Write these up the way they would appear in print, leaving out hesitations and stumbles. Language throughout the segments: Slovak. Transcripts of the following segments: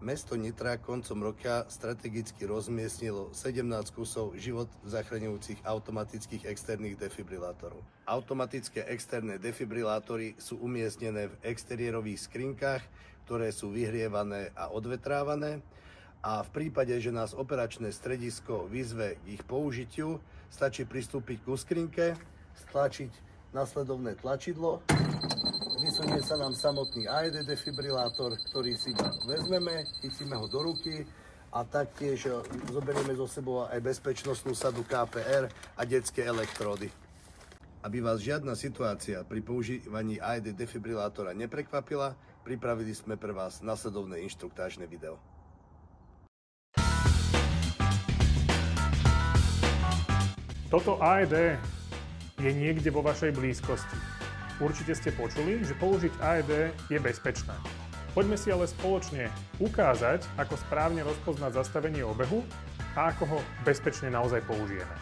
Mesto Nitra koncom roka strategicky rozmiestnilo 17 kusov život zachraňujúcich automatických externých defibrilátorov. Automatické externé defibrilátory sú umiestnené v exteriérových skrinkách, ktoré sú vyhrievané a odvetrávané, a v prípade, že nás operačné stredisko vyzve k ich použitiu, stačí pristúpiť ku skrinke, stlačiť nasledovné tlačidlo, vysunie sa nám samotný AED defibrilátor, ktorý si vezmeme, chytíme ho do ruky a taktiež zoberieme so sebou aj bezpečnostnú sadu KPR a detské elektródy. Aby vás žiadna situácia pri používaní AED defibrilátora neprekvapila, pripravili sme pre vás nasledovné inštruktážne video. Toto AED je niekde vo vašej blízkosti. Určite ste počuli, že použiť AED je bezpečné. Poďme si ale spoločne ukázať, ako správne rozpoznať zastavenie obehu a ako ho bezpečne naozaj použijeme.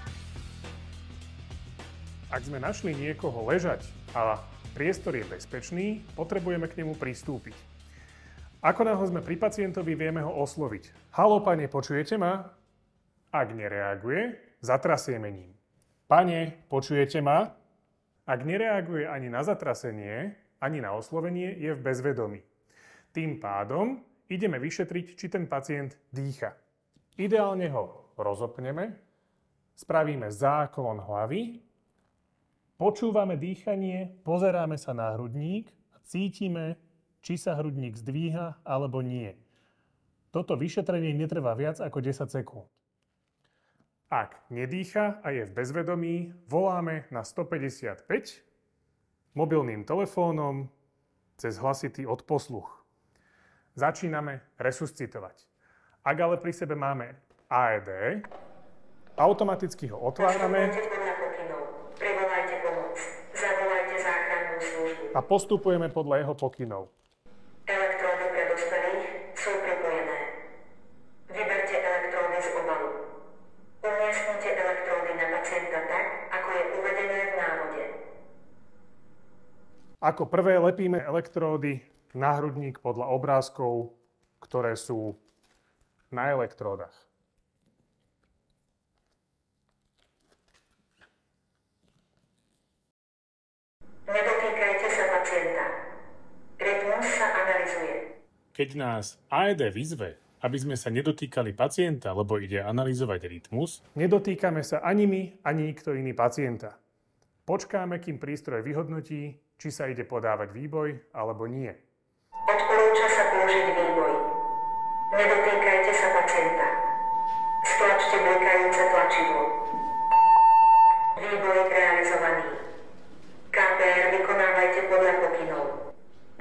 Ak sme našli niekoho ležať a priestor je bezpečný, potrebujeme k nemu pristúpiť. Ako náhle sme pri pacientovi, vieme ho osloviť. Haló, pane, počujete ma? Ak nereaguje, zatrasieme ním. Pane, počujete ma? Ak nereaguje ani na zatrasenie, ani na oslovenie, je v bezvedomí. Tým pádom ideme vyšetriť, či ten pacient dýcha. Ideálne ho rozopneme, spravíme záklon hlavy, počúvame dýchanie, pozeráme sa na hrudník a cítime, či sa hrudník zdvíha alebo nie. Toto vyšetrenie netrvá viac ako 10 sekúnd. Ak nedýcha a je v bezvedomí, voláme na 155 mobilným telefónom cez hlasitý odposluch. Začíname resuscitovať. Ak ale pri sebe máme AED, automaticky ho otvárame a postupujeme podľa jeho pokynov. Elektródy pre dospelých sú pripojené. Vyberte elektródy z obalu. Umiestnite elektródy na pacienta tak, ako je uvedené v návode. Ako prvé lepíme elektródy na hrudník podľa obrázkov, ktoré sú na elektródach. Nedotýkajte sa pacienta. Rytmus sa analyzuje. Keď nás AED vyzve, aby sme sa nedotýkali pacienta, lebo ide analyzovať rytmus, nedotýkame sa ani my, ani nikto iný pacienta. Počkáme, kým prístroj vyhodnotí, či sa ide podávať výboj alebo nie. Odporúča sa použiť výboj. Nedotýkajte sa pacienta. Stlačte blikajúce tlačidlo. Výboj realizovaný. KPR vykonávajte podľa pokynov.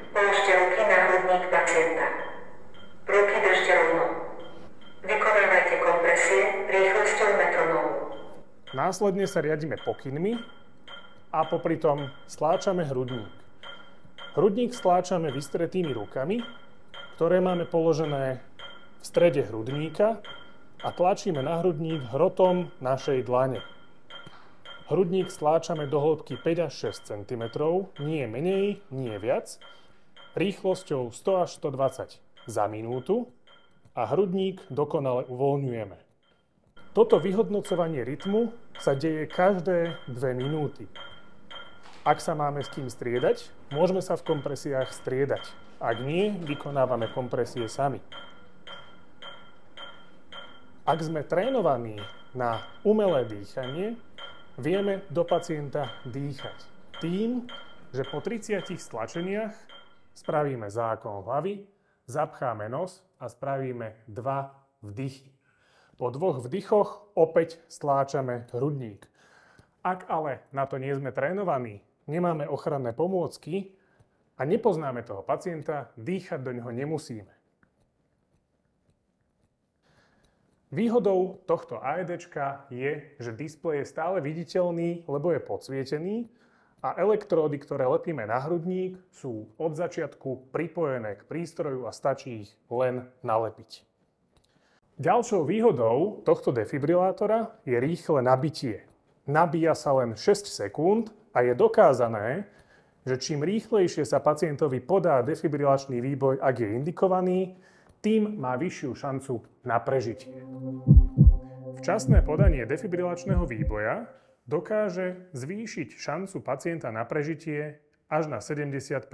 Položte ruky na hrudník pacienta. Ruky držte rovno. Vykonávajte kompresie rýchlosťou metronómu. Následne sa riadime pokynmi a popri tom stláčame hrudník. Hrudník stláčame vystretými rukami, ktoré máme položené v strede hrudníka a tlačíme na hrudník hrotom našej dlane. Hrudník stláčame do hĺbky 5 až 6 cm, nie menej, nie viac, rýchlosťou 100 až 120 za minútu a hrudník dokonale uvoľňujeme. Toto vyhodnocovanie rytmu sa deje každé 2 minúty. Ak sa máme s kým striedať, môžeme sa v kompresiách striedať. Ak nie, vykonávame kompresie sami. Ak sme trénovaní na umelé dýchanie, vieme do pacienta dýchať tým, že po 30 stlačeniach spravíme záklon hlavy, zapcháme nos a spravíme 2 vdychy. Po 2 vdychoch opäť stláčame hrudník. Ak ale na to nie sme trénovaní, nemáme ochranné pomôcky a nepoznáme toho pacienta, dýchať do neho nemusíme. Výhodou tohto AEDčka je, že displej je stále viditeľný, lebo je podsvietený a elektródy, ktoré lepíme na hrudník, sú od začiatku pripojené k prístroju a stačí ich len nalepiť. Ďalšou výhodou tohto defibrilátora je rýchle nabitie. Nabíja sa len 6 sekúnd a je dokázané, že čím rýchlejšie sa pacientovi podá defibrilačný výboj, ak je indikovaný, tým má vyššiu šancu na prežitie. Včasné podanie defibrilačného výboja dokáže zvýšiť šancu pacienta na prežitie až na 70%.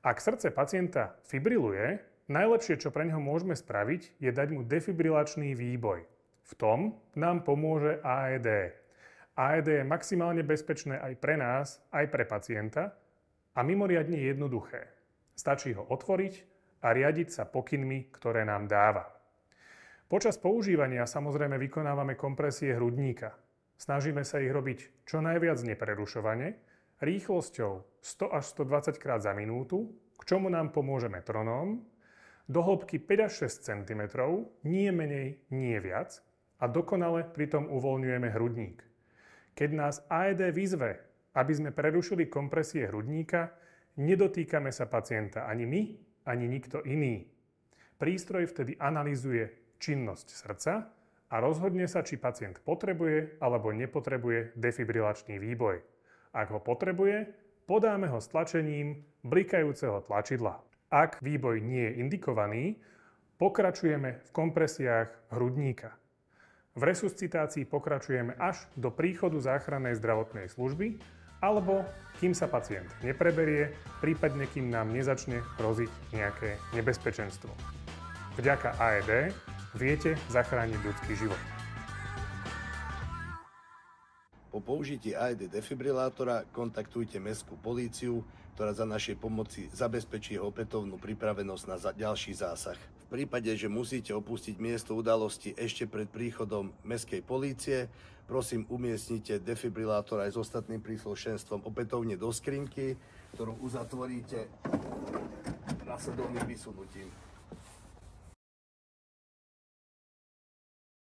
Ak srdce pacienta fibriluje, najlepšie, čo pre neho môžeme spraviť, je dať mu defibrilačný výboj. V tom nám pomôže AED. AED je maximálne bezpečné aj pre nás, aj pre pacienta a mimoriadne jednoduché. Stačí ho otvoriť a riadiť sa pokynmi, ktoré nám dáva. Počas používania samozrejme vykonávame kompresie hrudníka. Snažíme sa ich robiť čo najviac neprerušovane, rýchlosťou 100 až 120 krát za minútu, k čomu nám pomôže metronóm, do hĺbky 5 až 6 cm, nie menej, nie viac, a dokonale pritom uvoľňujeme hrudník. Keď nás AED vyzve, aby sme prerušili kompresie hrudníka, nedotýkame sa pacienta ani my, ani nikto iný. Prístroj vtedy analyzuje činnosť srdca a rozhodne sa, či pacient potrebuje alebo nepotrebuje defibrilačný výboj. Ak ho potrebuje, podáme ho stlačením blikajúceho tlačidla. Ak výboj nie je indikovaný, pokračujeme v kompresiách hrudníka. V resuscitácii pokračujeme až do príchodu záchrannej zdravotnej služby alebo kým sa pacient nepreberie, prípadne kým nám nezačne hroziť nejaké nebezpečenstvo. Vďaka AED viete zachrániť ľudský život. Po použití AED defibrilátora kontaktujte mestskú políciu, ktorá za našej pomoci zabezpečí opätovnú pripravenosť na ďalší zásah. V prípade, že musíte opustiť miesto udalosti ešte pred príchodom mestskej polície, prosím umiestnite defibrilátor aj s ostatným príslušenstvom opätovne do skrinky, ktorú uzatvoríte následovným vysunutím.